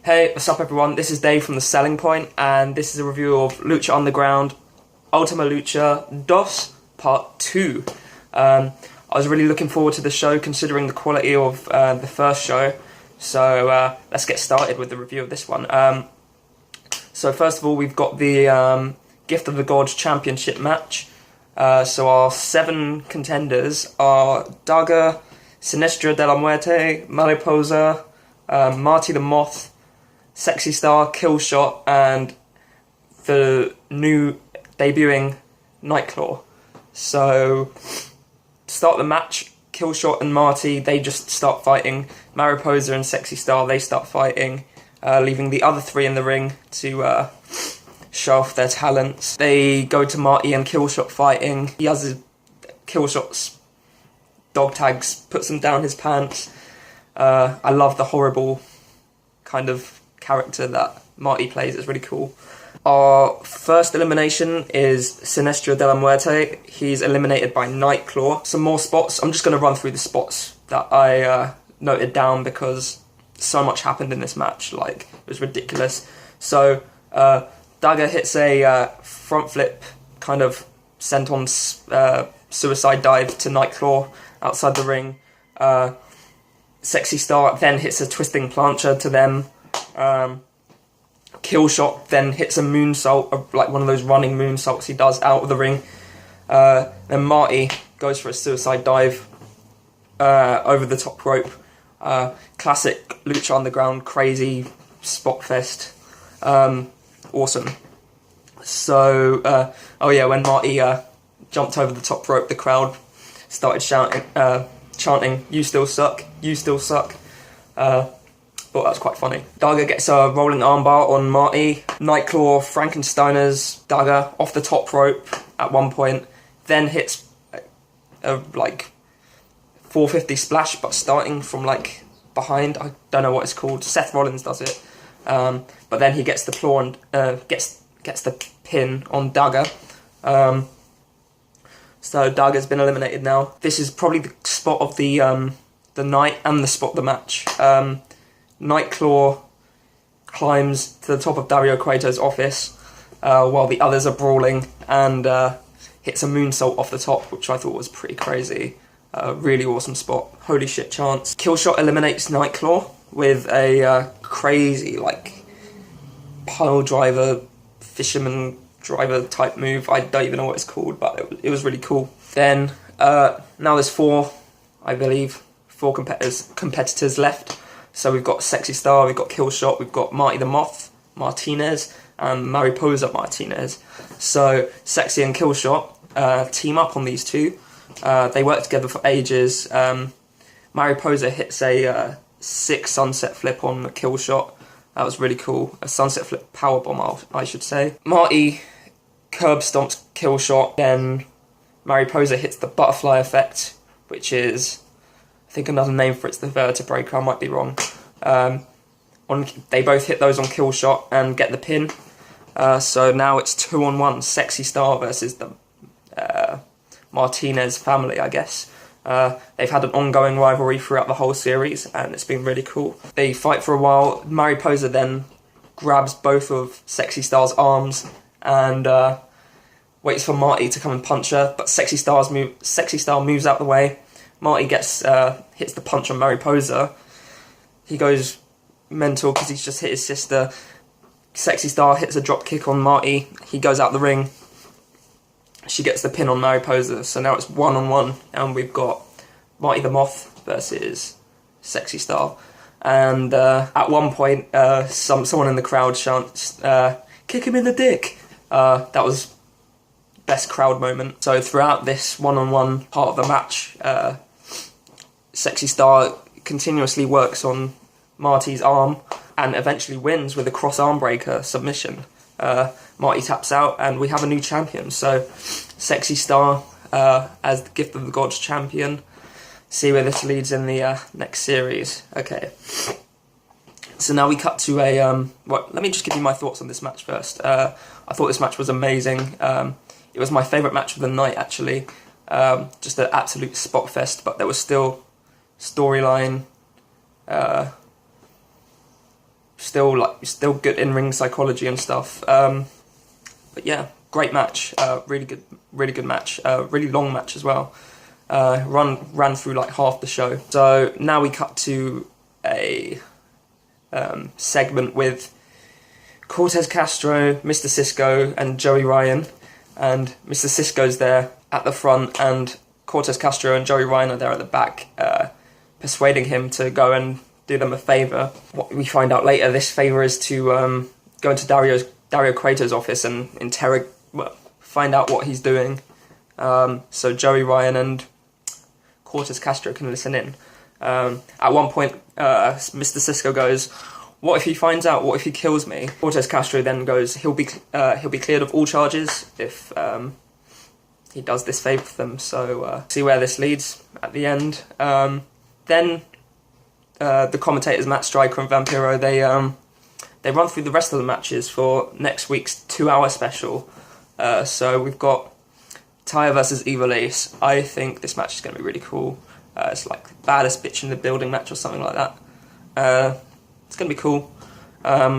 Hey, what's up everyone? This is Dave from The Selling Point, and this is a review of Lucha Underground, Ultima Lucha DOS Part 2. I was really looking forward to the show considering the quality of the first show, so let's get started with the review of this one. So first of all, we've got the Gift of the Gods Championship match. So our 7 contenders are Daga, Sinistra de la Muerte, Mariposa, Marty the Moth, Sexy Star, Killshot, and the new debuting Nightclaw. So, to start the match, Killshot and Marty, they just start fighting. Mariposa and Sexy Star, they start fighting, leaving the other 3 in the ring to show off their talents. They go to Marty and Killshot fighting. He has his Killshot's dog tags, puts them down his pants. I love the horrible kind of character that Marty plays. It's really cool. Our first elimination is Sinistra de la Muerte. He's eliminated by Nightclaw. Some more spots. I'm just going to run through the spots that I noted down because so much happened in this match. Like, it was ridiculous. So, Daga hits a front flip, kind of sent on suicide dive to Nightclaw outside the ring. Sexy Star then hits a twisting plancha to them. Killshot then hits a moonsault, like one of those running moonsaults he does out of the ring. Then Marty goes for a suicide dive over the top rope. Classic Lucha Underground, crazy spot fest. Awesome. So, oh yeah, when Marty jumped over the top rope, the crowd started chanting, "You still suck, you still suck." Thought that was quite funny. Daga gets a rolling armbar on Marty. Nightclaw Frankensteiners Daga off the top rope at one point, then hits a like 450 splash, but starting from like behind. I don't know what it's called. Seth Rollins does it, but then he gets the claw and gets the pin on Daga. So Daga's been eliminated now. This is probably the spot of the night and the spot of the match. Nightclaw climbs to the top of Dario Cueto's office while the others are brawling and hits a moonsault off the top, which I thought was pretty crazy. Really awesome spot. Holy shit chance. Killshot eliminates Nightclaw with a crazy like pile driver, fisherman driver type move. I don't even know what it's called, but it was really cool. Then now there's 4, I believe, 4 competitors left. So we've got Sexy Star, we've got Killshot, we've got Marty the Moth Martinez, and Mariposa Martinez. So Sexy and Killshot team up on these 2. They work together for ages. Mariposa hits a 6 sunset flip on the Killshot. That was really cool. A sunset flip powerbomb, I should say. Marty curb stomps Killshot, then Mariposa hits the butterfly effect, which is, I think another name for it's the vertebrae, I might be wrong. They both hit those on Killshot and get the pin. So now it's 2-on-1, Sexy Star versus the Martinez family, I guess. They've had an ongoing rivalry throughout the whole series, and it's been really cool. They fight for a while. Mariposa then grabs both of Sexy Star's arms and waits for Marty to come and punch her, but Sexy Star moves out the way. Marty hits the punch on Mariposa. He goes mental because he's just hit his sister. Sexy Star hits a drop kick on Marty. He goes out the ring. She gets the pin on Mariposa. So now it's 1-on-1, and we've got Marty the Moth versus Sexy Star. And at one point, someone in the crowd chants, "Kick him in the dick." That was best crowd moment. So throughout this 1-on-1 part of the match, Sexy Star continuously works on Marty's arm and eventually wins with a cross arm breaker submission. Marty taps out and we have a new champion. So Sexy Star as the Gift of the Gods champion. See where this leads in the next series. Okay. So now we cut to a... well, let me just give you my thoughts on this match first. I thought this match was amazing. It was my favourite match of the night, actually. Just an absolute spot fest, but there was still storyline, still good in-ring psychology and stuff. But yeah, great match. Really good match. Really long match as well. Ran through like half the show. So now we cut to a segment with Cortez Castro, Mr. Cisco, and Joey Ryan. And Mr. Cisco's there at the front, and Cortez Castro and Joey Ryan are there at the back, persuading him to go and do them a favour. What we find out later, this favour is to go into Dario Cueto's office and find out what he's doing, so Joey Ryan and Cortez Castro can listen in. At one point, Mr. Cisco goes, "What if he finds out? What if he kills me?" Cortez Castro then goes, he'll be cleared of all charges if he does this favour for them. So see where this leads at the end. Then the commentators Matt Striker and Vampiro, they run through the rest of the matches for next week's 2-hour special. So we've got Taya versus Evil Ace. I think this match is going to be really cool. It's like the baddest bitch in the building match or something like that. It's going to be cool.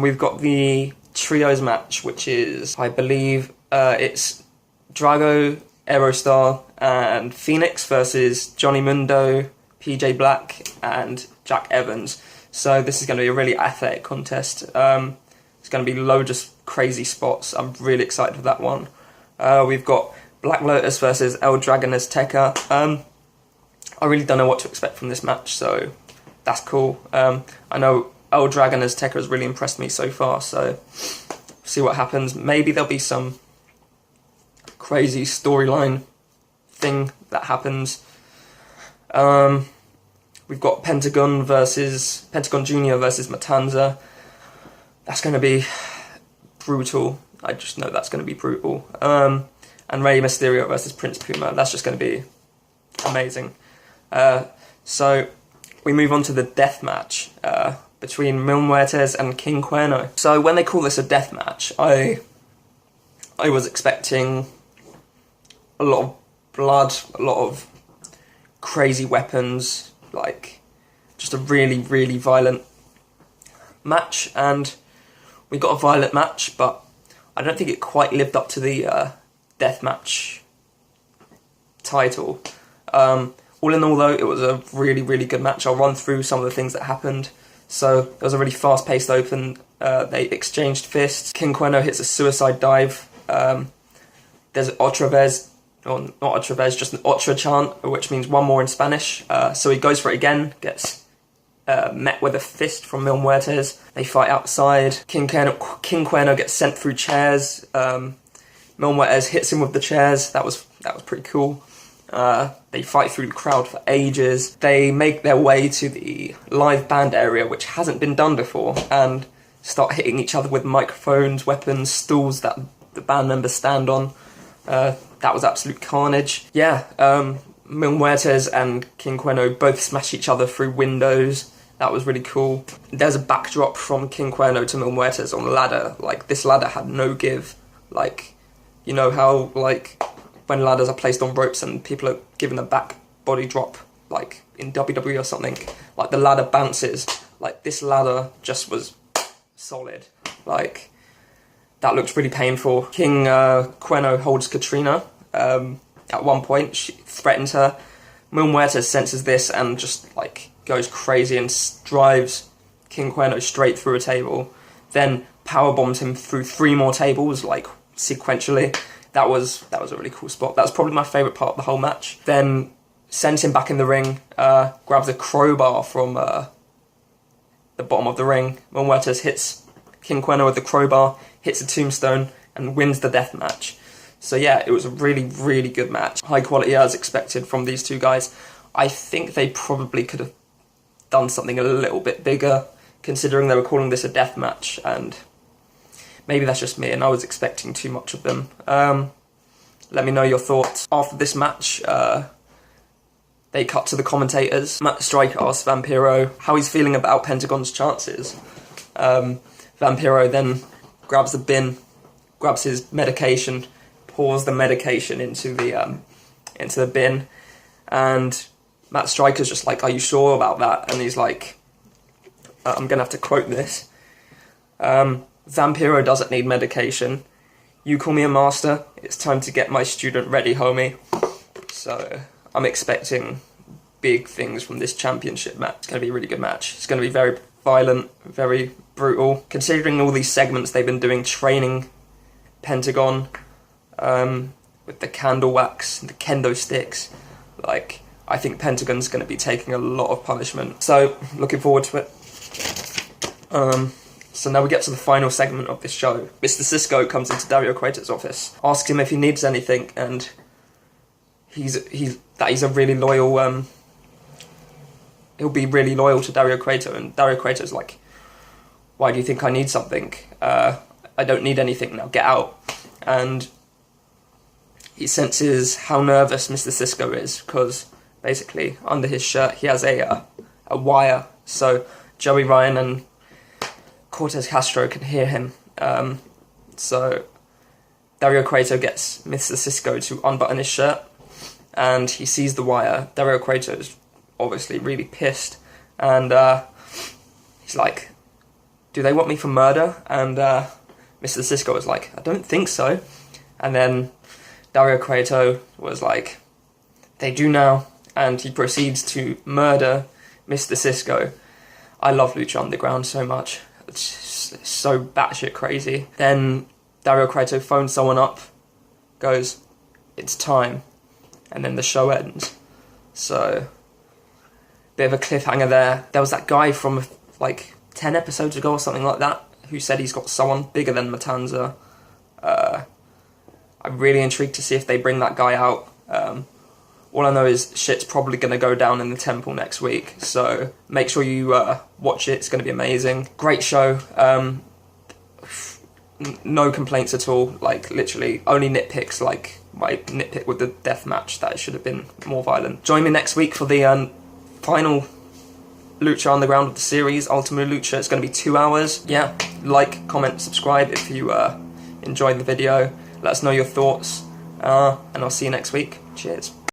We've got the trios match, which is, I believe, it's Drago, Aerostar, and Phoenix versus Johnny Mundo, PJ Black, and Jack Evans. So this is going to be a really athletic contest. It's going to be loads of crazy spots. I'm really excited for that one. We've got Black Lotus versus El Dragon Azteca. I really don't know what to expect from this match, so that's cool. I know El Dragon Azteca has really impressed me so far, so see what happens. Maybe there'll be some crazy storyline thing that happens. We've got Pentagon Jr. versus Matanza. That's going to be brutal. I just know that's going to be brutal. And Rey Mysterio versus Prince Puma. That's just going to be amazing. So we move on to the death match between Mil Muertes and King Cuerno. So when they call this a death match, I was expecting a lot of blood, a lot of crazy weapons, like just a really, really violent match. And we got a violent match, but I don't think it quite lived up to the deathmatch title. All in all, though, it was a really, really good match. I'll run through some of the things that happened. So it was a really fast-paced open. They exchanged fists. King Cuerno hits a suicide dive. There's otra vez, or not otra vez, just an otra chant, which means one more in Spanish. So he goes for it again, gets met with a fist from Mil Muertes. They fight outside. King Cuerno gets sent through chairs. Mil Muertes hits him with the chairs. That was pretty cool. They fight through the crowd for ages. They make their way to the live band area, which hasn't been done before, and start hitting each other with microphones, weapons, stools that the band members stand on. That was absolute carnage. Yeah, Mil Muertes and King Cuerno both smash each other through windows. That was really cool. There's a backdrop from King Cuerno to Mil Muertes on the ladder. Like, this ladder had no give. Like, you know how, like, when ladders are placed on ropes and people are given a back body drop, like in WWE or something, like the ladder bounces. Like, this ladder just was solid. Like, that looks really painful. King Cuerno holds Katrina. At one point, she threatens her. Mil Muertes senses this and just, like, goes crazy and drives King Cuerno straight through a table. Then powerbombs him through 3 more tables, like, sequentially. That was a really cool spot. That was probably my favourite part of the whole match. Then sends him back in the ring, grabs a crowbar from the bottom of the ring. Mil Muertes hits King Cuerno with the crowbar, hits a tombstone, and wins the death match. So yeah, it was a really, really good match. High quality as expected from these two guys. I think they probably could have done something a little bit bigger, considering they were calling this a death match, and maybe that's just me and I was expecting too much of them. Let me know your thoughts. After this match, they cut to the commentators. Matt Striker asks Vampiro how he's feeling about Pentagon's chances. Vampiro then grabs the bin, grabs his medication, pours the medication into the bin, and Matt Striker's just like, "Are you sure about that?" And he's like, "I'm gonna have to quote this." Vampiro doesn't need medication. You call me a master. It's time to get my student ready, homie. So I'm expecting big things from this championship match. It's going to be a really good match. It's going to be very violent, very brutal. Considering all these segments they've been doing, training Pentagon with the candle wax and the kendo sticks, like, I think Pentagon's going to be taking a lot of punishment. So, looking forward to it. So now we get to the final segment of this show. Mr. Cisco comes into Dario Cueto's office, asks him if he needs anything, and he's a really loyal, he'll be really loyal to Dario Cueto, and Dario Cueto's like, why do you think I need something? I don't need anything now, get out. And he senses how nervous Mr. Cisco is, because basically under his shirt he has a wire, so Joey Ryan and Cortez Castro can hear him. So Dario Cueto gets Mr. Cisco to unbutton his shirt, and he sees the wire. Dario Cueto is obviously really pissed, and he's like, do they want me for murder? And Mr. Cisco was like, I don't think so. And then Dario Cueto was like, they do now, and he proceeds to murder Mr. Cisco. I love Lucha Underground so much. It's so batshit crazy. Then Dario Cueto phones someone up, goes, it's time, and then the show ends. So, bit of a cliffhanger there. There was that guy from like 10 episodes ago or something like that, who said he's got someone bigger than Matanza. I'm really intrigued to see if they bring that guy out. All I know is shit's probably going to go down in the temple next week, so make sure you watch it. It's going to be amazing. Great show. No complaints at all. Like, literally, only nitpicks, like my nitpick with the death match, that it should have been more violent. Join me next week for the final Lucha Underground of the series, Ultima Lucha. It's going to be 2 hours. Yeah, like, comment, subscribe if you enjoyed the video. Let us know your thoughts, and I'll see you next week. Cheers.